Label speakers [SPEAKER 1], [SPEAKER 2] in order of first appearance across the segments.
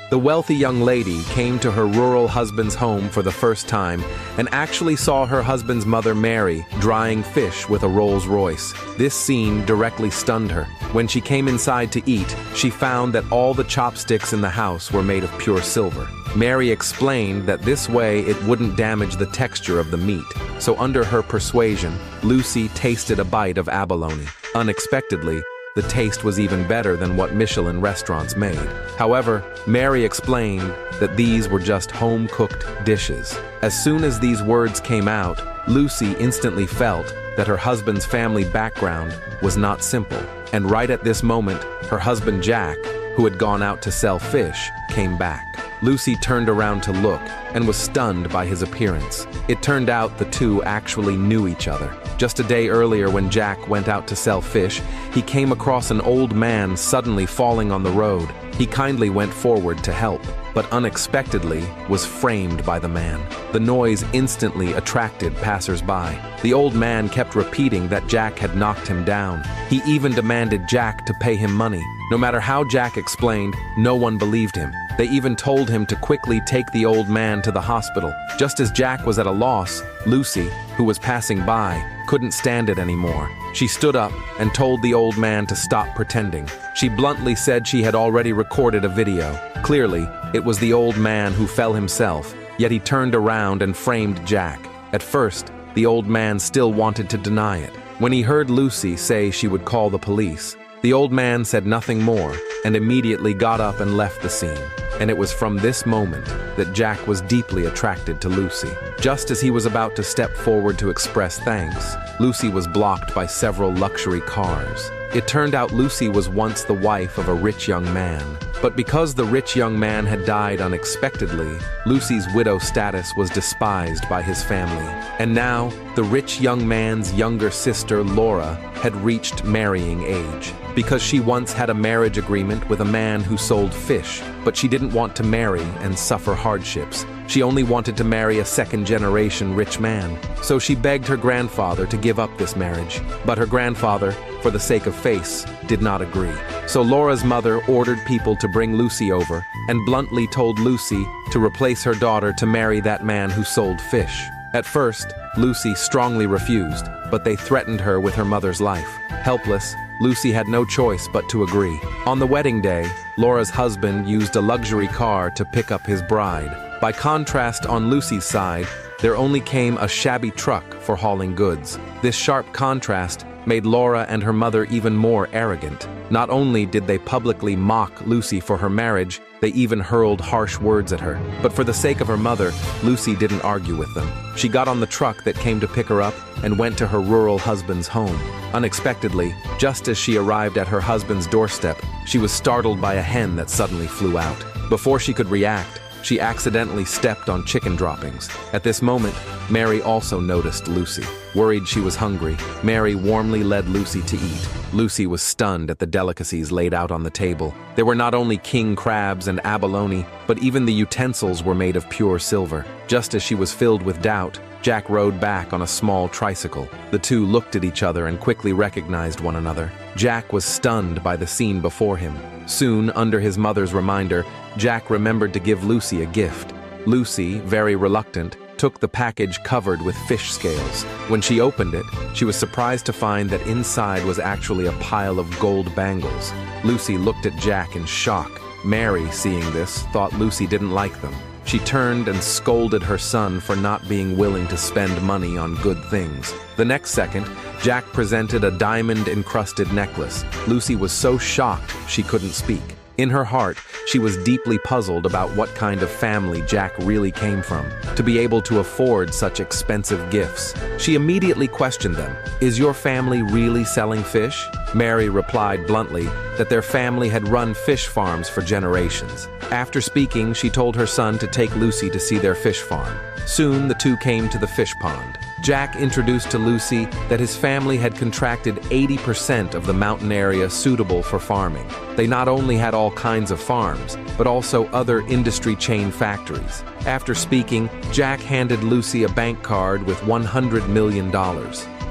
[SPEAKER 1] The wealthy young lady came to her rural husband's home for the first time and actually saw her husband's mother, Mary, drying fish with a Rolls Royce. This scene directly stunned her. When she came inside to eat, she found that all the chopsticks in the house were made of pure silver. Mary explained that this way it wouldn't damage the texture of the meat. So under her persuasion, Lucy tasted a bite of abalone. Unexpectedly, the taste was even better than what Michelin restaurants made. However, Mary explained that these were just home-cooked dishes. As soon as these words came out, Lucy instantly felt that her husband's family background was not simple. And right at this moment, her husband Jack, who had gone out to sell fish, came back. Lucy turned around to look and was stunned by his appearance. It turned out the two actually knew each other. Just a day earlier, when Jack went out to sell fish, he came across an old man suddenly falling on the road. He kindly went forward to help, but unexpectedly was framed by the man. The noise instantly attracted passers-by. The old man kept repeating that Jack had knocked him down. He even demanded Jack to pay him money. No matter how Jack explained, no one believed him. They even told him to quickly take the old man to the hospital. Just as Jack was at a loss, Lucy, who was passing by, couldn't stand it anymore. She stood up and told the old man to stop pretending. She bluntly said she had already recorded a video. Clearly, it was the old man who fell himself, yet he turned around and framed Jack. At first, the old man still wanted to deny it. When he heard Lucy say she would call the police, the old man said nothing more and immediately got up and left the scene. And it was from this moment that Jack was deeply attracted to Lucy. Just as he was about to step forward to express thanks, Lucy was blocked by several luxury cars. It turned out Lucy was once the wife of a rich young man. But because the rich young man had died unexpectedly, Lucy's widow status was despised by his family. And now, the rich young man's younger sister, Laura, had reached marrying age. Because she once had a marriage agreement with a man who sold fish, but she didn't want to marry and suffer hardships. She only wanted to marry a second-generation rich man. So she begged her grandfather to give up this marriage. But her grandfather, for the sake of face, did not agree. So Laura's mother ordered people to bring Lucy over and bluntly told Lucy to replace her daughter to marry that man who sold fish. At first, Lucy strongly refused, but they threatened her with her mother's life. Helpless, Lucy had no choice but to agree. On the wedding day, Laura's husband used a luxury car to pick up his bride. By contrast, on Lucy's side, there only came a shabby truck for hauling goods. This sharp contrast made Laura and her mother even more arrogant. Not only did they publicly mock Lucy for her marriage, they even hurled harsh words at her. But for the sake of her mother, Lucy didn't argue with them. She got on the truck that came to pick her up and went to her rural husband's home. Unexpectedly, just as she arrived at her husband's doorstep, she was startled by a hen that suddenly flew out. Before she could react, she accidentally stepped on chicken droppings. At this moment, Mary also noticed Lucy. Worried she was hungry, Mary warmly led Lucy to eat. Lucy was stunned at the delicacies laid out on the table. There were not only king crabs and abalone, but even the utensils were made of pure silver. Just as she was filled with doubt, Jack rode back on a small tricycle. The two looked at each other and quickly recognized one another. Jack was stunned by the scene before him. Soon, under his mother's reminder, Jack remembered to give Lucy a gift. Lucy, very reluctant, took the package covered with fish scales. When she opened it, she was surprised to find that inside was actually a pile of gold bangles. Lucy looked at Jack in shock. Mary, seeing this, thought Lucy didn't like them. She turned and scolded her son for not being willing to spend money on good things. The next second, Jack presented a diamond-encrusted necklace. Lucy was so shocked she couldn't speak. In her heart, she was deeply puzzled about what kind of family Jack really came from, to be able to afford such expensive gifts. She immediately questioned them. "Is your family really selling fish?" Mary replied bluntly that their family had run fish farms for generations. After speaking, she told her son to take Lucy to see their fish farm. Soon, the two came to the fish pond. Jack introduced to Lucy that his family had contracted 80% of the mountain area suitable for farming. They not only had all kinds of farms, but also other industry chain factories. After speaking, Jack handed Lucy a bank card with $100 million.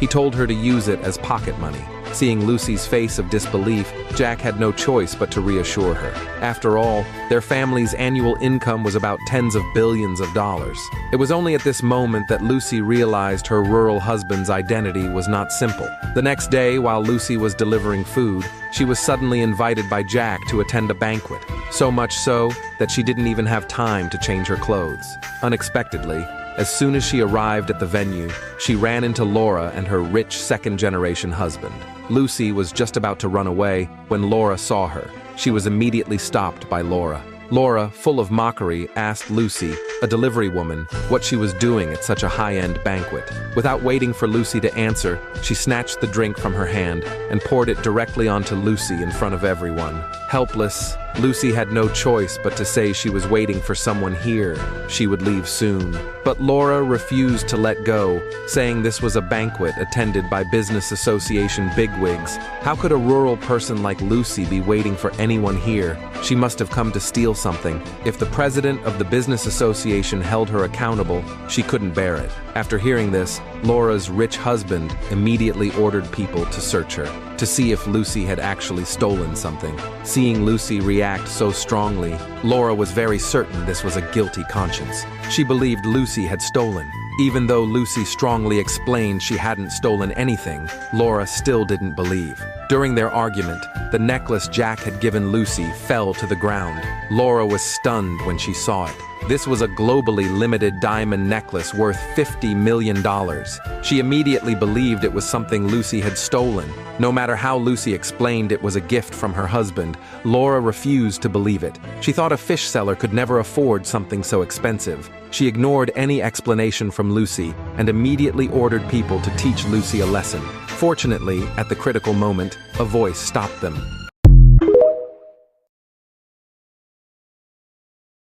[SPEAKER 1] He told her to use it as pocket money. Seeing Lucy's face of disbelief, Jack had no choice but to reassure her. After all, their family's annual income was about tens of billions of dollars. It was only at this moment that Lucy realized her rural husband's identity was not simple. The next day, while Lucy was delivering food, she was suddenly invited by Jack to attend a banquet. So much so that she didn't even have time to change her clothes. Unexpectedly, as soon as she arrived at the venue, she ran into Laura and her rich second-generation husband. Lucy was just about to run away when Laura saw her. She was immediately stopped by Laura. Laura, full of mockery, asked Lucy, a delivery woman, what she was doing at such a high-end banquet. Without waiting for Lucy to answer, she snatched the drink from her hand and poured it directly onto Lucy in front of everyone. Helpless, Lucy had no choice but to say she was waiting for someone here. She would leave soon. But Laura refused to let go, saying this was a banquet attended by business association bigwigs. How could a rural person like Lucy be waiting for anyone here? She must have come to steal something. If the president of the business association held her accountable, she couldn't bear it. After hearing this, Laura's rich husband immediately ordered people to search her, to see if Lucy had actually stolen something. Seeing Lucy react so strongly, Laura was very certain this was a guilty conscience. She believed Lucy had stolen. Even though Lucy strongly explained she hadn't stolen anything, Laura still didn't believe. During their argument, the necklace Jack had given Lucy fell to the ground. Laura was stunned when she saw it. This was a globally limited diamond necklace worth $50 million. She immediately believed it was something Lucy had stolen. No matter how Lucy explained it was a gift from her husband, Laura refused to believe it. She thought a fish seller could never afford something so expensive. She ignored any explanation from Lucy and immediately ordered people to teach Lucy a lesson. Fortunately, at the critical moment, a voice stopped them.